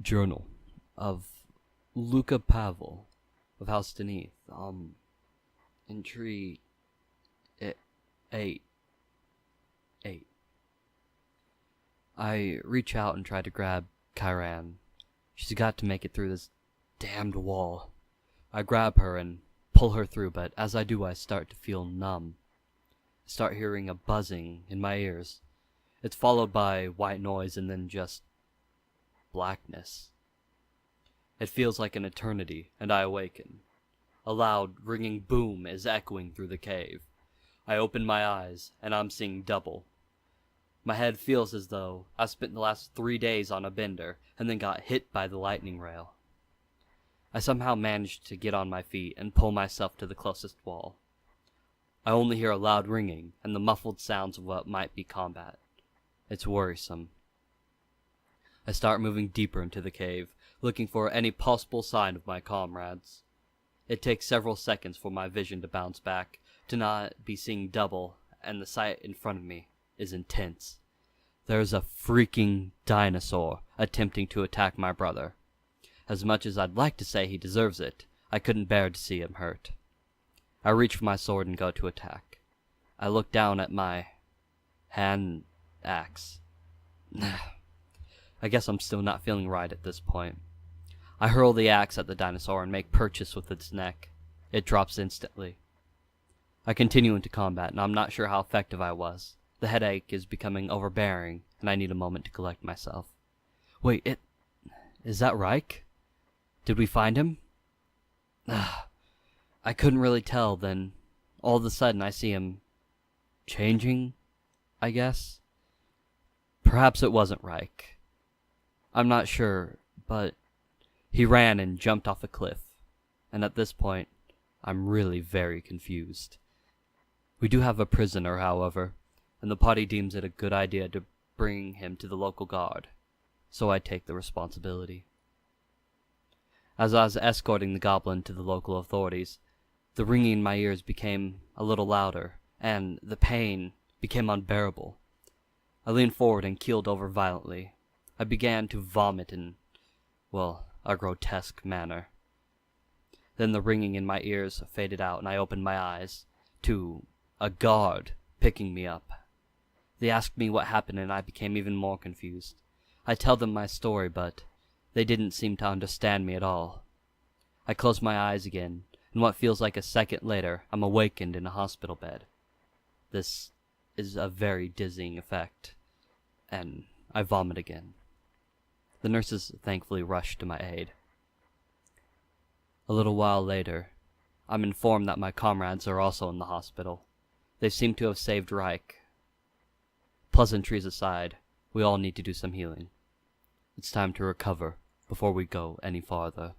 Journal of Luca Pavel of House Deneath. Entry 8. I reach out and try to grab Kyran. She's got to make it through this damned wall. I grab her and pull her through, but as I do, I start to feel numb. I start hearing a buzzing in my ears. It's followed by white noise and then just blackness. It feels like an eternity, and I awaken. A loud, ringing boom is echoing through the cave. I open my eyes, and I'm seeing double. My head feels as though I spent the last 3 days on a bender, and then got hit by the lightning rail. I somehow managed to get on my feet and pull myself to the closest wall. I only hear a loud ringing, and the muffled sounds of what might be combat. It's worrisome. I start moving deeper into the cave, looking for any possible sign of my comrades. It takes several seconds for my vision to bounce back, to not be seeing double, and the sight in front of me is intense. There's a freaking dinosaur attempting to attack my brother. As much as I'd like to say he deserves it, I couldn't bear to see him hurt. I reach for my sword and go to attack. I look down at my hand axe. I guess I'm still not feeling right at this point. I hurl the axe at the dinosaur and make purchase with its neck. It drops instantly. I continue into combat, and I'm not sure how effective I was. The headache is becoming overbearing, and I need a moment to collect myself. Wait, is that Reich? Did we find him? I couldn't really tell, then all of a sudden I see him changing, I guess. Perhaps it wasn't Reich. I'm not sure, but he ran and jumped off a cliff, and at this point, I'm really very confused. We do have a prisoner, however, and the party deems it a good idea to bring him to the local guard, so I take the responsibility. As I was escorting the goblin to the local authorities, the ringing in my ears became a little louder, and the pain became unbearable. I leaned forward and keeled over violently. I began to vomit in, a grotesque manner. Then the ringing in my ears faded out, and I opened my eyes to a guard picking me up. They asked me what happened, and I became even more confused. I tell them my story, but they didn't seem to understand me at all. I close my eyes again, and what feels like a second later, I'm awakened in a hospital bed. This is a very dizzying effect, and I vomit again. The nurses thankfully rush to my aid. A little while later, I'm informed that my comrades are also in the hospital. They seem to have saved Reich. Pleasantries aside, we all need to do some healing. It's time to recover before we go any farther.